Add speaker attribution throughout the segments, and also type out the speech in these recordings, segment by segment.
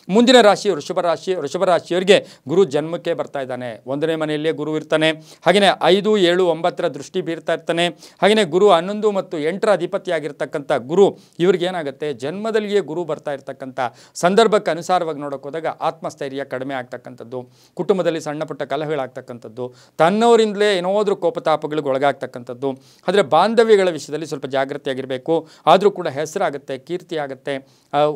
Speaker 1: ಮುಂದಿನ ರಾಶಿ ವೃಷಭ ರಾಶಿ. ವೃಷಭ ರಾಶಿಯವರಿಗೆ ಗುರು ಜನ್ಮಕ್ಕೆ ಬರ್ತಾ ಇದ್ದಾನೆ. 1ನೇ ಮನೆಯಲ್ಲೇ ಗುರು ಇರ್ತಾನೆ. ಹಾಗೆಯೇ 5, 7, 9ರ ದೃಷ್ಟಿ ಬೀರ್ತಾ ಇರ್ತಾನೆ. ಹಾಗೆಯೇ ಗುರು 11 ಮತ್ತು 8ರ ಅಧಿಪತಿಯಾಗಿರ್ತಕ್ಕಂಥ ಗುರು ಇವ್ರಿಗೆ ಏನಾಗುತ್ತೆ, ಜನ್ಮದಲ್ಲಿಯೇ ಗುರು ಬರ್ತಾ ಇರ್ತಕ್ಕಂಥ ಸಂದರ್ಭಕ್ಕೆ ಅನುಸಾರವಾಗಿ ನೋಡೋಕೆ ಹೋದಾಗ ಆತ್ಮಸ್ಥೈರ್ಯ ಕಡಿಮೆ ಆಗ್ತಕ್ಕಂಥದ್ದು, ಕುಟುಂಬದಲ್ಲಿ ಸಣ್ಣ ಪುಟ್ಟ ಕಲಹಗಳಾಗ್ತಕ್ಕಂಥದ್ದು, ತನ್ನವರಿಂದಲೇ ಏನಾದರೂ ಕೋಪತಾಪಗಳಿಗೆ ಒಳಗಾಗ್ತಕ್ಕಂಥದ್ದು. ಆದರೆ ಬಾಂಧವ್ಯಗಳ ವಿಷಯದಲ್ಲಿ ಸ್ವಲ್ಪ ಜಾಗೃತಿಯಾಗಿರಬೇಕು. ಆದರೂ ಕೂಡ ಹೆಸರಾಗುತ್ತೆ, ಕೀರ್ತಿ ಆಗುತ್ತೆ,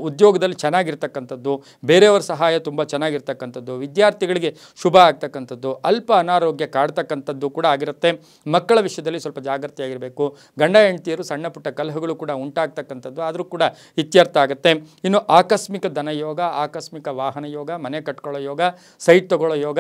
Speaker 1: ಉದ್ಯೋಗದಲ್ಲಿ ಚೆನ್ನಾಗಿರ್ತಕ್ಕಂಥದ್ದು, ಬೇರೆಯವರ ಸಹಾಯ ತುಂಬ ಚೆನ್ನಾಗಿರ್ತಕ್ಕಂಥದ್ದು, ವಿದ್ಯಾರ್ಥಿಗಳಿಗೆ ಶುಭ ಆಗ್ತಕ್ಕಂಥದ್ದು, ಅಲ್ಪ ಅನಾರೋಗ್ಯ ಕಾಡ್ತಕ್ಕಂಥದ್ದು ಕೂಡ ಆಗಿರುತ್ತೆ. ಮಕ್ಕಳ ವಿಷಯದಲ್ಲಿ ಸ್ವಲ್ಪ ಜಾಗೃತಿಯಾಗಿರಬೇಕು. ಗಂಡ ಹೆಂಡತಿಯರು ಸಣ್ಣ ಪುಟ್ಟ ಕಲಹಗಳು ಕೂಡ ಉಂಟಾಗ್ತಕ್ಕಂಥದ್ದು, ಆದರೂ ಕೂಡ ಇತ್ಯರ್ಥ ಆಗುತ್ತೆ. ಇನ್ನು ಆಕಸ್ಮಿಕ ಧನ ಯೋಗ, ಆಕಸ್ಮಿಕ ವಾಹನ ಯೋಗ, ಮನೆ ಕಟ್ಕೊಳ್ಳೋ ಯೋಗ, ಸೈಟ್ ತಗೊಳ್ಳೋ ಯೋಗ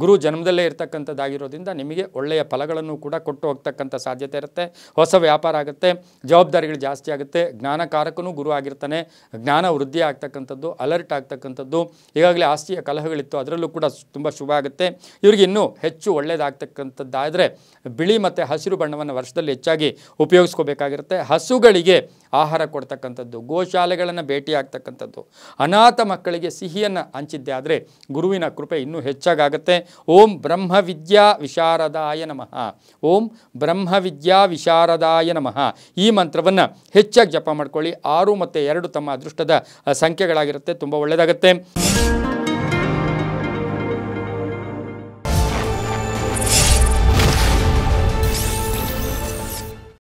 Speaker 1: ಗುರು ಜನ್ಮದಲ್ಲೇ ಇರ್ತಕ್ಕಂಥದ್ದಾಗಿರೋದ್ರಿಂದ ನಿಮಗೆ ಒಳ್ಳೆಯ ಫಲಗಳನ್ನು ಕೂಡ ಕೊಟ್ಟು ಹೋಗ್ತಕ್ಕಂಥ ಸಾಧ್ಯತೆ ಇರುತ್ತೆ. ಹೊಸ ವ್ಯಾಪಾರ ಆಗುತ್ತೆ, ಜವಾಬ್ದಾರಿಗಳು ಜಾಸ್ತಿ ಆಗುತ್ತೆ. ಜ್ಞಾನಕಾರಕನೂ ಗುರು ಆಗಿರ್ತಾನೆ. ಜ್ಞಾನ ವೃದ್ಧಿ ಆಗ್ತಕ್ಕಂಥದ್ದು, ಅಲರ್ಟ್ ಆಗ್ತಕ್ಕಂಥದ್ದು. ಈಗಾಗಲೇ ಆಸ್ತಿಯ ಕಲಹಗಳಿತ್ತು, ಅದರಲ್ಲೂ ಕೂಡ ತುಂಬ ಶುಭ ಆಗುತ್ತೆ. ಇವರಿಗೆ ಇನ್ನೂ ಹೆಚ್ಚು ಒಳ್ಳೆಯದಾಗ್ತಕ್ಕಂಥದ್ದಾದರೆ ಬಿಳಿ ಮತ್ತು ಹಸಿರು ಬಣ್ಣವನ್ನು ವರ್ಷದಲ್ಲಿ ಹೆಚ್ಚಾಗಿ ಉಪಯೋಗಿಸ್ಕೋಬೇಕಾಗಿರುತ್ತೆ. ಹಸುಗಳಿಗೆ ಆಹಾರ ಕೊಡ್ತಕ್ಕಂಥದ್ದು, ಗೋಶಾಲೆಗಳನ್ನು ಭೇಟಿ ಆಗ್ತಕ್ಕಂಥದ್ದು, ಅನಾಥ ಮಕ್ಕಳಿಗೆ ಸಿಹಿಯನ್ನು ಹಂಚಿದ್ದೆ ಆದರೆ ಗುರುವಿನ ಕೃಪೆ ಇನ್ನೂ ಹೆಚ್ಚಾಗುತ್ತೆ. ಓಂ ಬ್ರಹ್ಮವಿದ್ಯಾ ವಿಶಾರದಾಯ ನಮಃ. ಓಂ ಬ್ರಹ್ಮವಿದ್ಯಾ ವಿಶಾರದಾಯ ನಮಃ. ಈ ಮಂತ್ರವನ್ನು ಹೆಚ್ಚಾಗಿ ಜಪ ಮಾಡ್ಕೊಳ್ಳಿ. 6 ಮತ್ತು 2 ತಮ್ಮ ಅದೃಷ್ಟದ ಸಂಖ್ಯೆಗಳಾಗಿರುತ್ತೆ. ತುಂಬ ಒಳ್ಳೆಯದಾಗುತ್ತೆ.